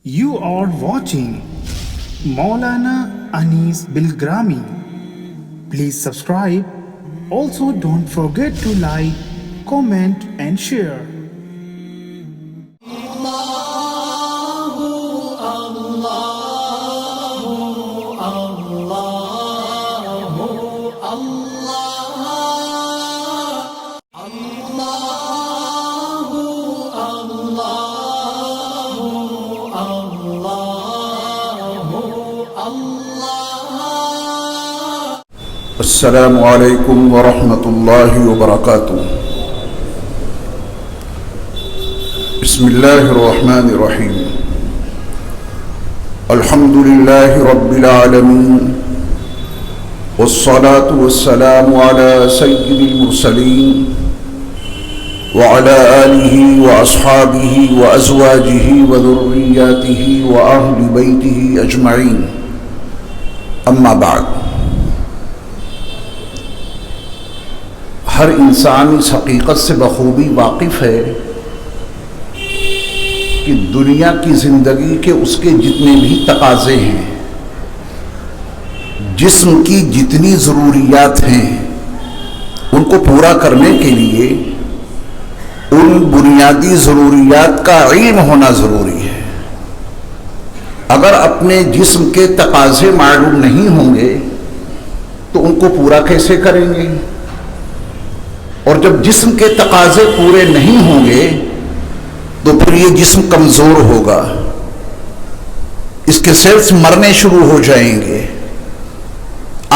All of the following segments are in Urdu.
You are watching Maulana Anis Bilgrami. Please subscribe. Also, don't forget to like, comment, and share. السلام علیکم ورحمۃ اللہ وبرکاتہ۔ بسم اللہ الرحمن الرحیم۔ الحمد للہ رب العالمین والصلاة والسلام علی سید المرسلین وعلی آلہ واصحابہ وازواجہ وذریاتہ واہل بیتہ اجمعین، اما بعد۔ ہر انسان اس حقیقت سے بخوبی واقف ہے کہ دنیا کی زندگی کے اس کے جتنے بھی تقاضے ہیں، جسم کی جتنی ضروریات ہیں، ان کو پورا کرنے کے لیے ان بنیادی ضروریات کا علم ہونا ضروری ہے۔ اگر اپنے جسم کے تقاضے معلوم نہیں ہوں گے تو ان کو پورا کیسے کریں گے؟ اور جب جسم کے تقاضے پورے نہیں ہوں گے تو پھر یہ جسم کمزور ہوگا، اس کے سیلز مرنے شروع ہو جائیں گے،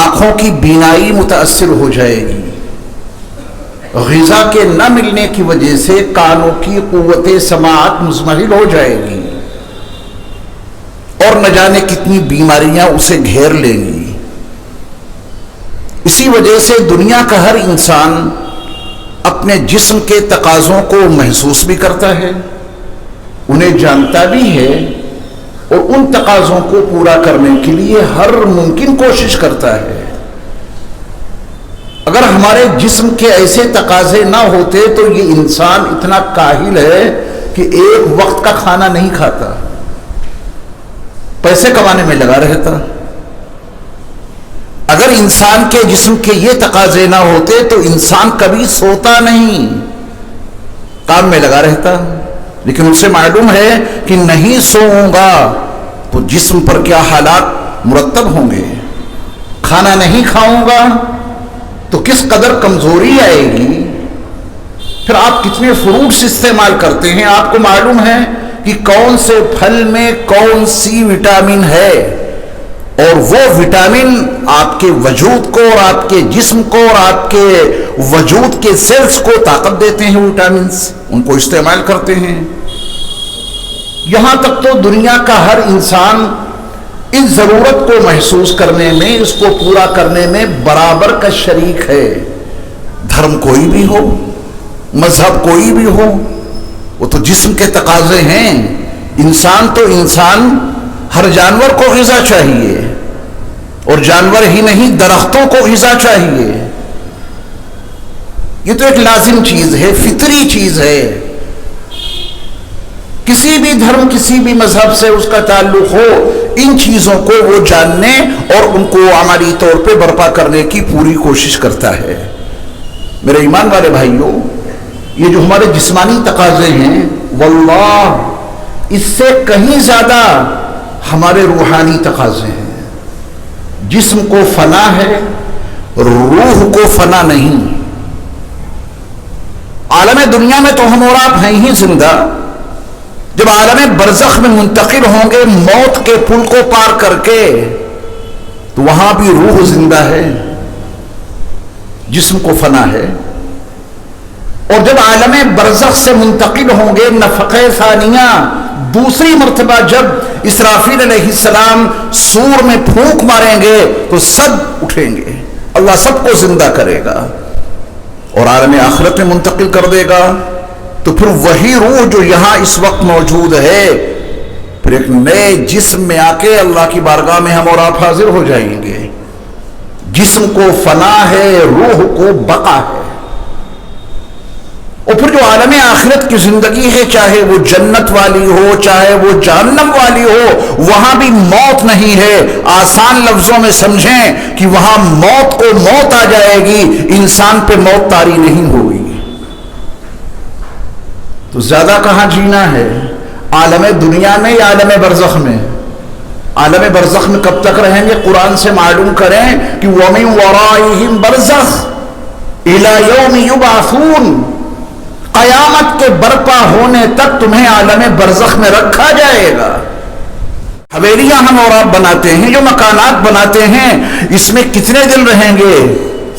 آنکھوں کی بینائی متاثر ہو جائے گی، غذا کے نہ ملنے کی وجہ سے کانوں کی قوت سماعت مزمحل ہو جائے گی، اور نہ جانے کتنی بیماریاں اسے گھیر لیں گی۔ اسی وجہ سے دنیا کا ہر انسان اپنے جسم کے تقاضوں کو محسوس بھی کرتا ہے، انہیں جانتا بھی ہے، اور ان تقاضوں کو پورا کرنے کے لیے ہر ممکن کوشش کرتا ہے۔ اگر ہمارے جسم کے ایسے تقاضے نہ ہوتے تو یہ انسان اتنا کاہل ہے کہ ایک وقت کا کھانا نہیں کھاتا، پیسے کمانے میں لگا رہتا۔ اگر انسان کے جسم کے یہ تقاضے نہ ہوتے تو انسان کبھی سوتا نہیں، کام میں لگا رہتا، لیکن اسے معلوم ہے کہ نہیں سوؤں گا تو جسم پر کیا حالات مرتب ہوں گے، کھانا نہیں کھاؤں گا تو کس قدر کمزوری آئے گی۔ پھر آپ کتنے فروٹس استعمال کرتے ہیں، آپ کو معلوم ہے کہ کون سے پھل میں کون سی وٹامن ہے، اور وہ وٹامن آپ کے وجود کو اور آپ کے جسم کو اور آپ کے وجود کے سیلز کو طاقت دیتے ہیں، وٹامنز ان کو استعمال کرتے ہیں۔ یہاں تک تو دنیا کا ہر انسان اس ضرورت کو محسوس کرنے میں، اس کو پورا کرنے میں برابر کا شریک ہے، دھرم کوئی بھی ہو، مذہب کوئی بھی ہو، وہ تو جسم کے تقاضے ہیں۔ انسان تو انسان، ہر جانور کو غذا چاہیے، اور جانور ہی نہیں درختوں کو غذا چاہیے۔ یہ تو ایک لازم چیز ہے، فطری چیز ہے۔ کسی بھی دھرم، کسی بھی مذہب سے اس کا تعلق ہو، ان چیزوں کو وہ جاننے اور ان کو عملی طور پہ برپا کرنے کی پوری کوشش کرتا ہے۔ میرے ایمان والے بھائیوں، یہ جو ہمارے جسمانی تقاضے ہیں، واللہ اس سے کہیں زیادہ ہمارے روحانی تقاضے ہیں۔ جسم کو فنا ہے، روح کو فنا نہیں۔ عالم دنیا میں تو ہم اور آپ ہیں ہی زندہ، جب عالم برزخ میں منتقل ہوں گے موت کے پل کو پار کر کے تو وہاں بھی روح زندہ ہے، جسم کو فنا ہے۔ اور جب عالم برزخ سے منتقل ہوں گے نفخہ ثانیہ، دوسری مرتبہ جب اسرافیل علیہ السلام سور میں پھونک ماریں گے تو سب اٹھیں گے، اللہ سب کو زندہ کرے گا اور عالم آخرت میں منتقل کر دے گا۔ تو پھر وہی روح جو یہاں اس وقت موجود ہے، پھر ایک نئے جسم میں آ کے اللہ کی بارگاہ میں ہم اور آپ حاضر ہو جائیں گے۔ جسم کو فنا ہے، روح کو بقا ہے۔ اور پھر جو عالم آخرت کی زندگی ہے، چاہے وہ جنت والی ہو چاہے وہ جہنم والی ہو، وہاں بھی موت نہیں ہے۔ آسان لفظوں میں سمجھیں کہ وہاں موت کو موت آ جائے گی، انسان پہ موت طاری نہیں ہوگی۔ تو زیادہ کہاں جینا ہے، عالم دنیا میں یا عالم برزخ میں؟ عالم برزخ میں کب تک رہیں گے؟ قرآن سے معلوم کریں کہ وَمِن وَرَائِهِمْ بَرْزَخ إِلَى يَوْمِ يُبْعَثُونَ، قیامت کے برپا ہونے تک تمہیں عالم برزخ میں رکھا جائے گا۔ حویلیاں ہم اور آپ بناتے ہیں، جو مکانات بناتے ہیں، اس میں کتنے دن رہیں گے؟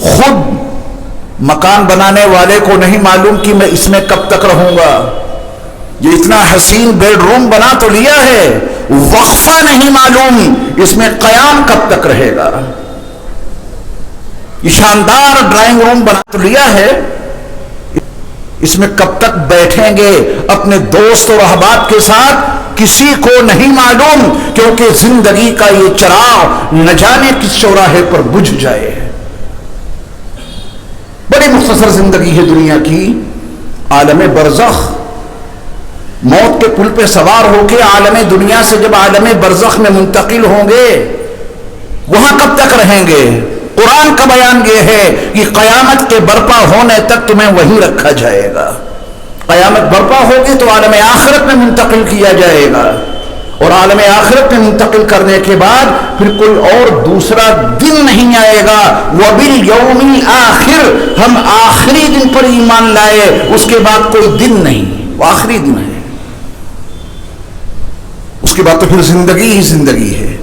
خود مکان بنانے والے کو نہیں معلوم کہ میں اس میں کب تک رہوں گا۔ یہ اتنا حسین بیڈ روم بنا تو لیا ہے، وقفہ نہیں معلوم اس میں قیام کب تک رہے گا۔ یہ شاندار ڈرائنگ روم بنا تو لیا ہے، اس میں کب تک بیٹھیں گے اپنے دوست اور احباب کے ساتھ کسی کو نہیں معلوم، کیونکہ زندگی کا یہ چراغ نہ جانے کس چوراہے پر بجھ جائے۔ بڑی مختصر زندگی ہے دنیا کی۔ عالم برزخ، موت کے پل پہ سوار ہو کے عالم دنیا سے جب عالم برزخ میں منتقل ہوں گے، وہاں کب تک رہیں گے؟ قرآن کا بیان یہ ہے کہ قیامت کے برپا ہونے تک تمہیں وہیں رکھا جائے گا۔ قیامت برپا ہوگی تو عالم آخرت میں منتقل کیا جائے گا، اور عالم آخرت میں منتقل کرنے کے بعد پھر کوئی اور دوسرا دن نہیں آئے گا۔ وَبِالْيَوْمِ الْآخِرِ، ہم آخری دن پر ایمان لائے، اس کے بعد کوئی دن نہیں، وہ آخری دن ہے۔ اس کے بعد تو پھر زندگی ہی زندگی ہے۔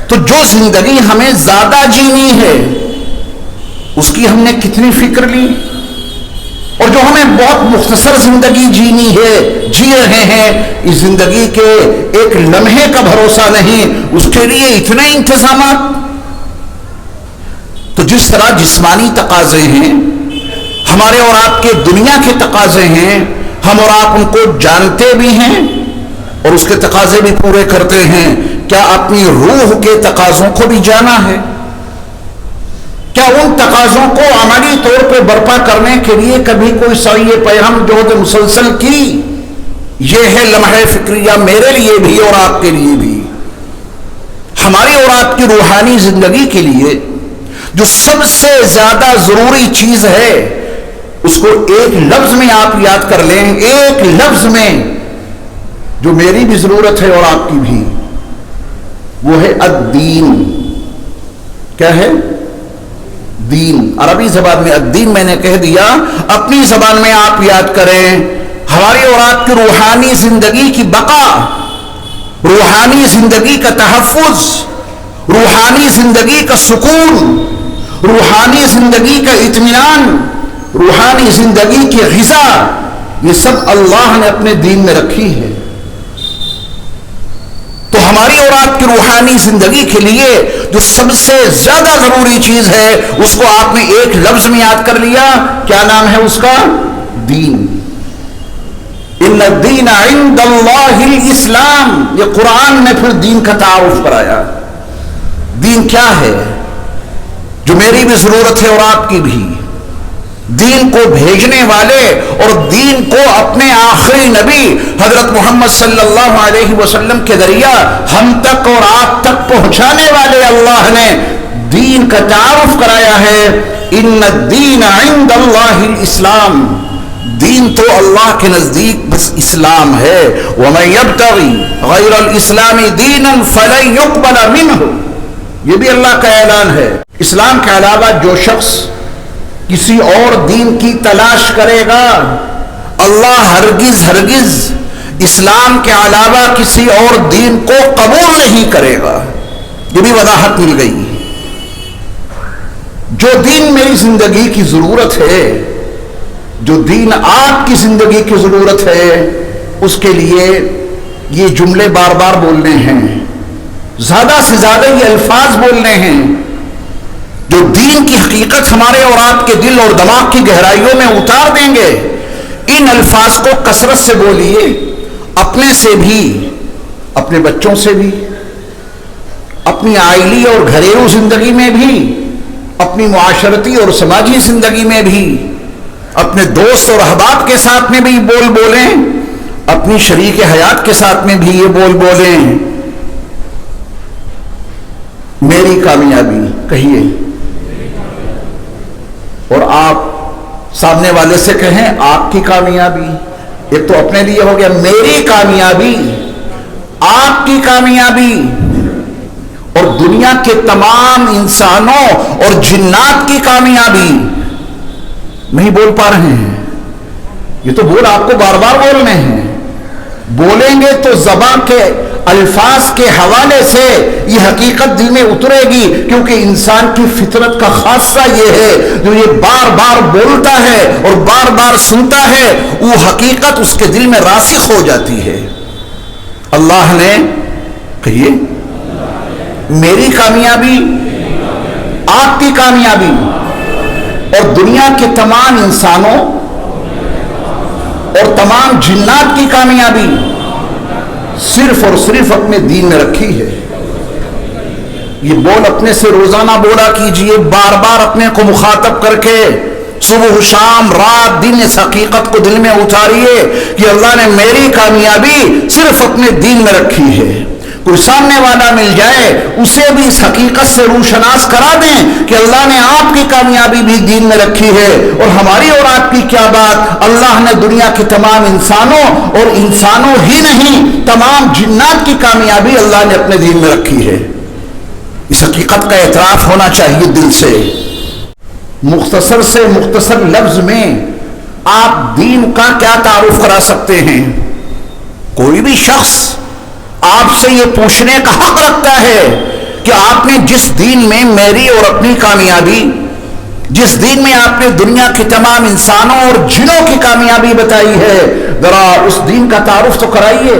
تو جو زندگی ہمیں زیادہ جینی ہے، اس کی ہم نے کتنی فکر لی، اور جو ہمیں بہت مختصر زندگی جینی ہے، جی رہے ہیں، اس زندگی کے ایک لمحے کا بھروسہ نہیں، اس کے لیے اتنے انتظامات۔ تو جس طرح جسمانی تقاضے ہیں، ہمارے اور آپ کے دنیا کے تقاضے ہیں، ہم اور آپ ان کو جانتے بھی ہیں اور اس کے تقاضے بھی پورے کرتے ہیں، کیا اپنی روح کے تقاضوں کو بھی جانا ہے؟ کیا ان تقاضوں کو عملی طور پہ برپا کرنے کے لیے کبھی کوئی سعی پیہم جہد مسلسل کی؟ یہ ہے لمحہ فکریہ میرے لیے بھی اور آپ کے لیے بھی۔ ہماری اور آپ کی روحانی زندگی کے لیے جو سب سے زیادہ ضروری چیز ہے، اس کو ایک لفظ میں آپ یاد کر لیں، ایک لفظ میں، جو میری بھی ضرورت ہے اور آپ کی بھی، وہ ہے الدین۔ کیا ہے؟ دین۔ عربی زبان میں الدین میں نے کہہ دیا، اپنی زبان میں آپ یاد کریں۔ ہماری اور آپ کی روحانی زندگی کی بقا، روحانی زندگی کا تحفظ، روحانی زندگی کا سکون، روحانی زندگی کا اطمینان، روحانی زندگی کی غذا، یہ سب اللہ نے اپنے دین میں رکھی ہے۔ تو ہماری اور آپ کی روحانی زندگی کے لیے جو سب سے زیادہ ضروری چیز ہے، اس کو آپ نے ایک لفظ میں یاد کر لیا، کیا نام ہے اس کا؟ دین۔ ان الدین عند اللہ الاسلام، یہ قرآن نے پھر دین کا تعارف کرایا۔ دین کیا ہے؟ جو میری بھی ضرورت ہے اور آپ کی بھی، دین کو بھیجنے والے اور دین کو اپنے آخری نبی حضرت محمد صلی اللہ علیہ وسلم کے ذریعہ ہم تک اور آپ تک پہنچانے والے اللہ نے دین کا تعارف کرایا ہے۔ ان الدین عند اللہ الاسلام، دین تو اللہ کے نزدیک بس اسلام ہے۔ ومن یبتغی غیر الاسلام دینا فلن یقبل منہ، یہ بھی اللہ کا اعلان ہے۔ اسلام کے علاوہ جو شخص کسی اور دین کی تلاش کرے گا، اللہ ہرگز ہرگز اسلام کے علاوہ کسی اور دین کو قبول نہیں کرے گا۔ یہ بھی وضاحت مل گئی۔ جو دین میری زندگی کی ضرورت ہے، جو دین آپ کی زندگی کی ضرورت ہے، اس کے لیے یہ جملے بار بار بولنے ہیں، زیادہ سے زیادہ یہ الفاظ بولنے ہیں جو دین کی حقیقت ہمارے اور آپ کے دل اور دماغ کی گہرائیوں میں اتار دیں گے۔ ان الفاظ کو کثرت سے بولیے، اپنے سے بھی، اپنے بچوں سے بھی، اپنی عائلی اور گھریلو زندگی میں بھی، اپنی معاشرتی اور سماجی زندگی میں بھی، اپنے دوست اور احباب کے ساتھ میں بھی بول بولیں، اپنی شریک حیات کے ساتھ میں بھی یہ بول بولیں، میری کامیابی کہیے، اور آپ سامنے والے سے کہیں آپ کی کامیابی۔ ایک تو اپنے لیے ہو گیا میری کامیابی، آپ کی کامیابی، اور دنیا کے تمام انسانوں اور جنات کی کامیابی۔ نہیں بول پا رہے ہیں، یہ تو بول آپ کو بار بار بولنے ہیں، بولیں گے تو زبان کے الفاظ کے حوالے سے یہ حقیقت دل میں اترے گی، کیونکہ انسان کی فطرت کا خاصہ یہ ہے، جو یہ بار بار بولتا ہے اور بار بار سنتا ہے، وہ حقیقت اس کے دل میں راسخ ہو جاتی ہے۔ اللہ نے کہیے میری کامیابی، آپ کی کامیابی، اور دنیا کے تمام انسانوں اور تمام جنات کی کامیابی صرف اور صرف اپنے دین میں رکھی ہے۔ یہ بول اپنے سے روزانہ بولا کیجئے، بار بار اپنے کو مخاطب کر کے، صبح شام رات دن اس حقیقت کو دل میں اتاریے کہ اللہ نے میری کامیابی صرف اپنے دین میں رکھی ہے۔ کوئی سامنے والا مل جائے اسے بھی اس حقیقت سے روشناس کرا دیں کہ اللہ نے آپ کی کامیابی بھی دین میں رکھی ہے، اور ہماری اور آپ کی کیا بات، اللہ نے دنیا کے تمام انسانوں اور انسانوں ہی نہیں تمام جنات کی کامیابی اللہ نے اپنے دین میں رکھی ہے۔ اس حقیقت کا اعتراف ہونا چاہیے دل سے۔ مختصر سے مختصر لفظ میں آپ دین کا کیا تعارف کرا سکتے ہیں؟ کوئی بھی شخص آپ سے یہ پوچھنے کا حق رکھتا ہے کہ آپ نے جس دین میں میری اور اپنی کامیابی، جس دین میں آپ نے دنیا کے تمام انسانوں اور جنوں کی کامیابی بتائی ہے، ذرا اس دین کا تعارف تو کرائیے۔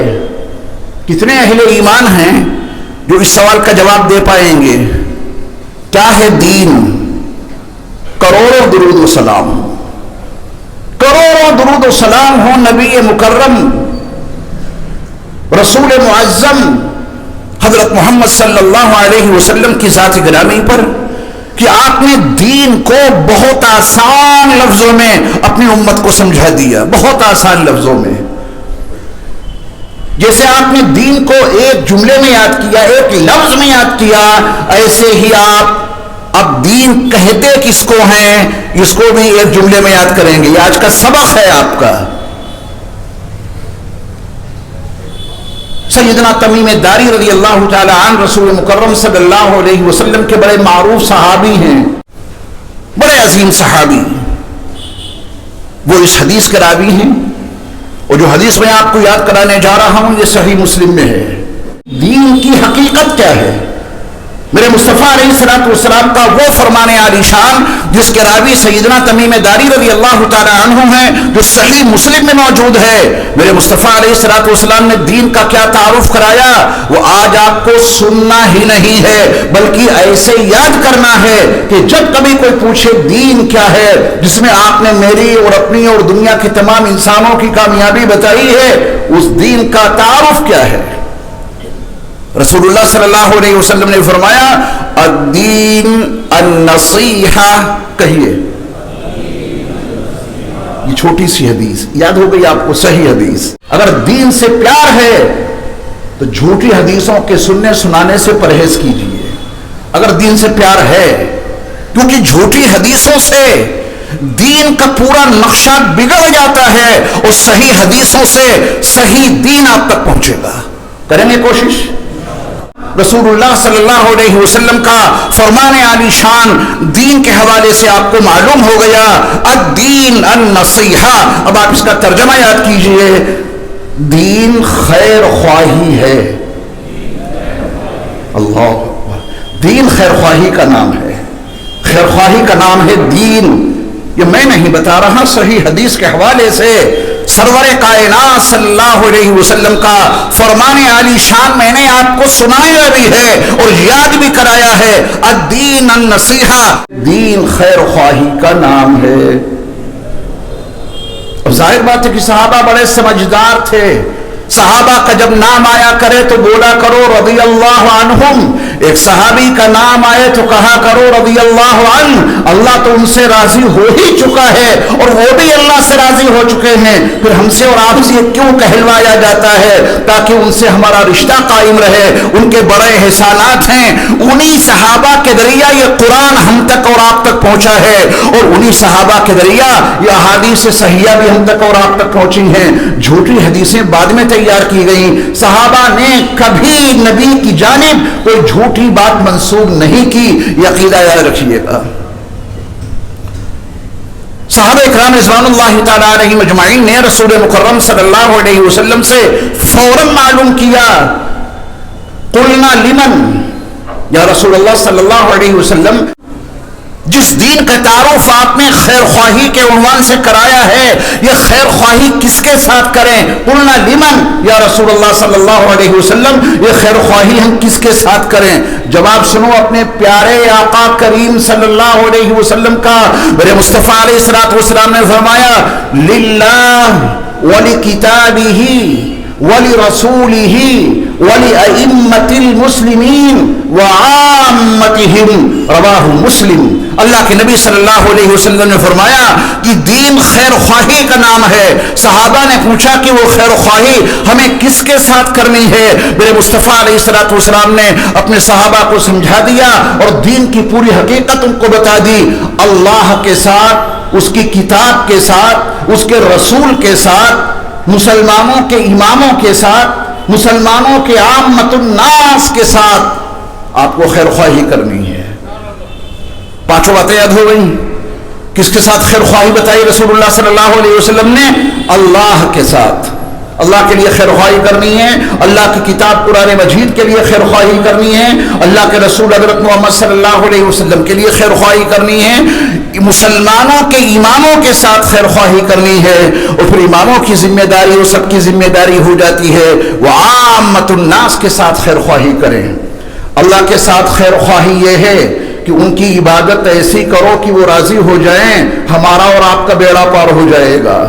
کتنے اہل ایمان ہیں جو اس سوال کا جواب دے پائیں گے؟ کیا ہے دین؟ کروڑوں درود و سلام، کروڑوں درود و سلام ہو نبی مکرم رسول معظم حضرت محمد صلی اللہ علیہ وسلم کی ذات گرامی پر، کہ آپ نے دین کو بہت آسان لفظوں میں اپنی امت کو سمجھا دیا، بہت آسان لفظوں میں۔ جیسے آپ نے دین کو ایک جملے میں یاد کیا، ایک لفظ میں یاد کیا، ایسے ہی آپ اب دین کہتے کس کو ہیں اس کو بھی ایک جملے میں یاد کریں گے۔ یہ آج کا سبق ہے آپ کا۔ سیدنا تمیم داری رضی اللہ تعالی عنہ رسول مکرم صلی اللہ علیہ وسلم کے بڑے معروف صحابی ہیں، بڑے عظیم صحابی، وہ اس حدیث کے راوی ہیں، اور جو حدیث میں آپ کو یاد کرانے جا رہا ہوں یہ صحیح مسلم میں ہے۔ دین کی حقیقت کیا ہے؟ میرے مصطفیٰ علیہ الصلوۃ والسلام کا وہ فرمان عالی شان جس کے راوی سیدنا تمیم داری رضی اللہ تعالی عنہ ہیں، جو صحیح مسلم میں موجود ہے۔ میرے مصطفیٰ علیہ الصلوۃ والسلام نے دین کا کیا تعارف کرایا، وہ آج آپ کو سننا ہی نہیں ہے بلکہ ایسے یاد کرنا ہے کہ جب کبھی کوئی پوچھے دین کیا ہے، جس میں آپ نے میری اور اپنی اور دنیا کے تمام انسانوں کی کامیابی بتائی ہے، اس دین کا تعارف کیا ہے؟ رسول اللہ صلی اللہ علیہ وسلم نے فرمایا الدین النصیحہ، کہیے۔ یہ چھوٹی سی حدیث یاد ہو گئی آپ کو، صحیح حدیث۔ اگر دین سے پیار ہے تو جھوٹی حدیثوں کے سننے سنانے سے پرہیز کیجیے، اگر دین سے پیار ہے، کیونکہ جھوٹی حدیثوں سے دین کا پورا نقشہ بگڑ جاتا ہے، اور صحیح حدیثوں سے صحیح دین آپ تک پہنچے گا۔ کریں گے کوشش؟ رسول اللہ صلی اللہ علیہ وسلم کا فرمان عالی شان دین کے حوالے سے آپ کو معلوم ہو گیا، الدین النصیحہ۔ اب آپ اس کا ترجمہ یاد کیجئے، دین خیر خواہی ہے۔ اللہ، دین خیر خواہی کا نام ہے، خیر خواہی کا نام ہے دین۔ یہ میں نہیں بتا رہا، صحیح حدیث کے حوالے سے سرور کائنات صلی اللہ علیہ وسلم کا فرمان عالی شان میں نے آپ کو سنایا بھی ہے اور یاد بھی کرایا ہے، الدین النصیحہ، دین خیر خواہی کا نام ہے۔ اب ظاہر بات ہے کہ صحابہ بڑے سمجھدار تھے، صحابہ کا جب نام آیا کرے تو بولا کرو رضی اللہ عنہم، ایک صحابی کا نام آئے تو کہا کرو رضی اللہ عنہ، اللہ تو ان سے راضی ہو ہی چکا ہے اور وہ بھی اللہ سے راضی ہو چکے ہیں، پھر ہم سے اور آپ سے کیوں کہلوایا جاتا ہے؟ تاکہ ان سے ہمارا رشتہ قائم رہے، ان کے بڑے احسانات ہیں، انہی صحابہ کے ذریعہ یہ قرآن ہم تک اور آپ تک پہنچا ہے، اور انہی صحابہ کے ذریعہ یہ احادیث صحیحہ بھی ہم تک اور آپ تک پہنچی ہیں۔ جھوٹی حدیثیں بعد میں تیار کی گئیں، صحابہ نے کبھی نبی کی جانب کوئی جھوٹی بات منسوب نہیں کی، یہ عقیدہ یاد رکھیے گا۔ صحابہ اکرام رضوان اللہ تعالی علیہم اجمعین نے رسول مکرم صلی اللہ علیہ وسلم سے فوراً معلوم کیا، قلنا لمن، یا رسول اللہ صلی اللہ علیہ وسلم جس دین کا تعارف آپ نے خیر خواہی کے عنوان سے کرایا ہے، یہ خیر خواہی کس کے ساتھ کریں؟ قلنا لمن، یا رسول اللہ صلی اللہ علیہ وسلم یہ خیر خواہی ہم کس کے ساتھ کریں؟ جواب سنو اپنے پیارے آقا کریم صلی اللہ علیہ وسلم کا۔ میرے مصطفیٰ علیہ الصلوۃ والسلام نے فرمایا للہ ولکتابہ ولرسولہ ولأئمة المسلمین وعامتہم، رواہ مسلم۔ اللہ کے نبی صلی اللہ علیہ وسلم نے فرمایا کہ دین خیر خواہی کا نام ہے۔ صحابہ نے پوچھا کہ وہ خیر خواہی ہمیں کس کے ساتھ کرنی ہے؟ میرے مصطفیٰ علیہ الصلوۃ والسلام نے اپنے صحابہ کو سمجھا دیا اور دین کی پوری حقیقت ان کو بتا دی۔ اللہ کے ساتھ، اس کی کتاب کے ساتھ، اس کے رسول کے ساتھ، مسلمانوں کے اماموں کے ساتھ، مسلمانوں کے عامت الناس کے ساتھ آپ کو خیر خواہی کرنی ہے۔ پانچوں باتیں یاد ہو گئی؟ کس کے ساتھ خیر خواہی بتائی رسول اللہ صلی اللہ علیہ وسلم نے؟ اللہ کے ساتھ، اللہ کے لیے خیر خواہی کرنی ہے، اللہ کی کتاب قرآن مجید کے لیے خیر خواہی کرنی ہے، اللہ کے رسول حضرت محمد صلی اللہ علیہ وسلم کے لیے خیر خواہی کرنی ہے، مسلمانوں کے اماموں کے ساتھ خیر خواہی کرنی ہے، اور پھر اماموں کی ذمہ داری وہ سب کی ذمہ داری ہو جاتی ہے وعامت الناس کے ساتھ خیر خواہی کریں۔ اللہ کے ساتھ خیر خواہی یہ ہے کہ ان کی عبادت ایسی کرو کہ وہ راضی ہو جائیں، ہمارا اور آپ کا بیڑا پار ہو جائے گا۔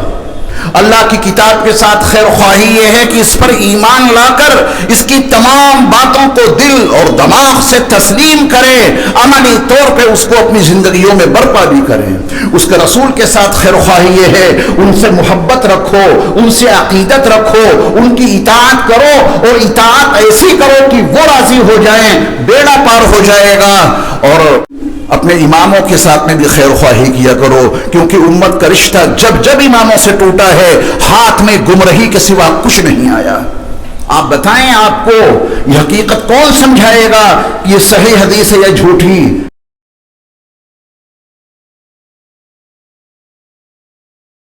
اللہ کی کتاب کے ساتھ خیر خواہی یہ ہے کہ اس پر ایمان لا کر اس کی تمام باتوں کو دل اور دماغ سے تسلیم کریں، عملی طور پہ اس کو اپنی زندگیوں میں برپا بھی کریں۔ اس کے رسول کے ساتھ خیر خواہی یہ ہے ان سے محبت رکھو، ان سے عقیدت رکھو، ان کی اطاعت کرو، اور اطاعت ایسی کرو کہ وہ راضی ہو جائیں، بیڑا پار ہو جائے گا۔ اور اپنے اماموں کے ساتھ میں بھی خیر خواہی کیا کرو، کیونکہ امت کا رشتہ جب جب اماموں سے ٹوٹا ہے ہاتھ میں گمراہی کے سوا کچھ نہیں آیا۔ آپ بتائیں، آپ کو یہ حقیقت کون سمجھائے گا کہ یہ صحیح حدیث ہے یا جھوٹی؟